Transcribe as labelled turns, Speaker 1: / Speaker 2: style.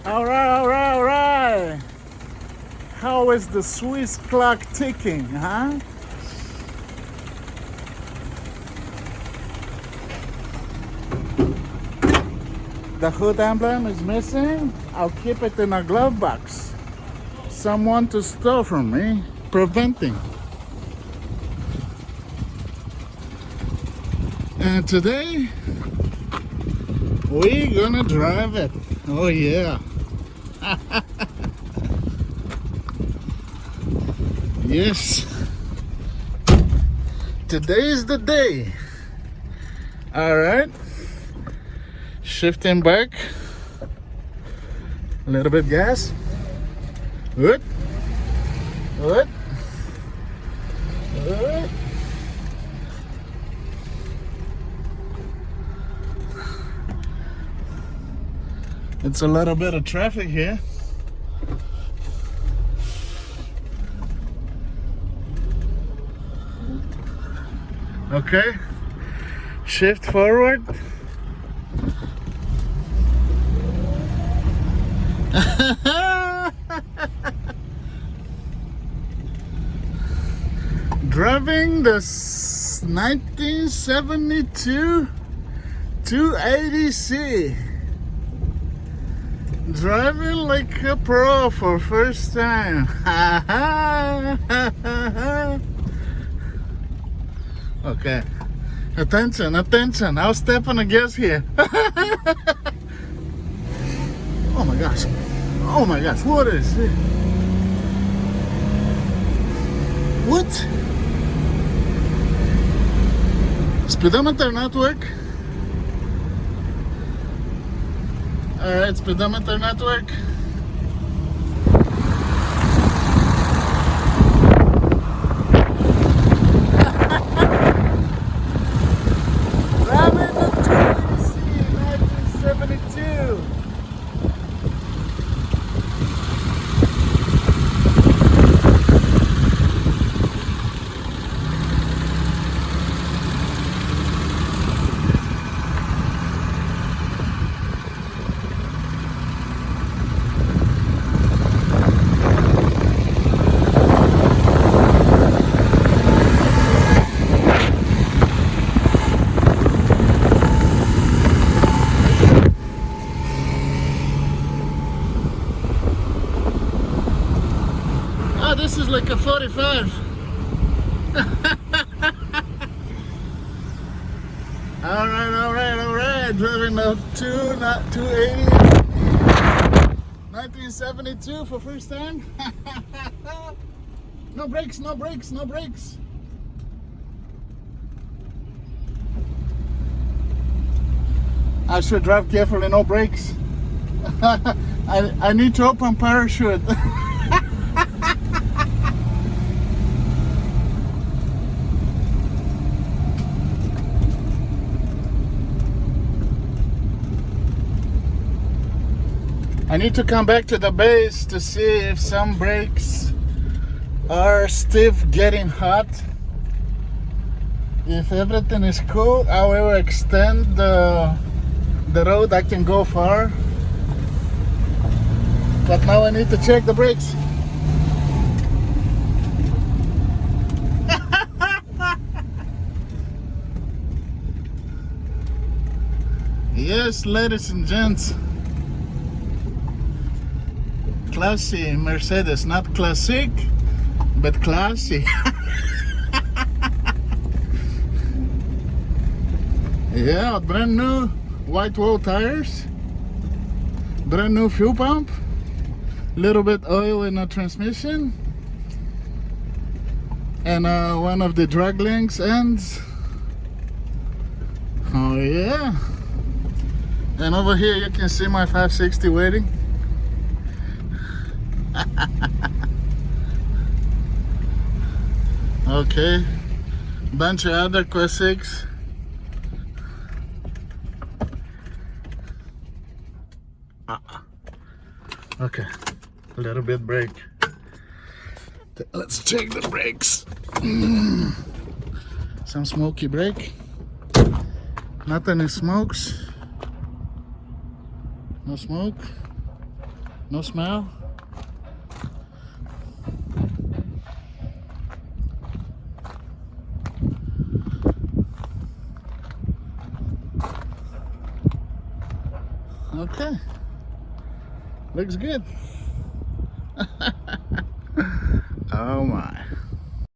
Speaker 1: All right, all right, all right. How is the Swiss clock ticking, huh? The hood emblem is missing. I'll keep it in a glove box. Someone to steal from me, preventing. And today, we're gonna drive it. Oh yeah. Yes. Today is the day. All right. Shifting back. A little bit gas. Good. Good. Good. It's a little bit of traffic here. Okay. Shift forward. Driving the 1972 280C. Driving like a pro for first time. Okay. Attention, attention. I'll step on the gas here. Oh my gosh. Oh my gosh. What is it? What? Speedometer not work? Alright, speedometer not work. Driving the 280C 1972. Oh, this is like a 45. All right, all right, all right. Driving a 280 1972 for first time. No brakes, no brakes, no brakes. I should drive carefully, no brakes. I need to open parachute. I need to come back to the base to see if some brakes are still getting hot. If everything is cool, I will extend the road. I can go far. But now I need to check the brakes. Yes, ladies and gents. Classy Mercedes, not classic, but classy. Yeah, brand new whitewall tires, brand new fuel pump, little bit oil in the transmission, and one of the draglings ends. Oh yeah. And over here you can see my 560 waiting. Okay, bunch of other classics. Okay, a little bit brake. Let's check the brakes. Some smoky brake. Not any smokes. No smoke. No smell? Okay. Looks good. Oh my.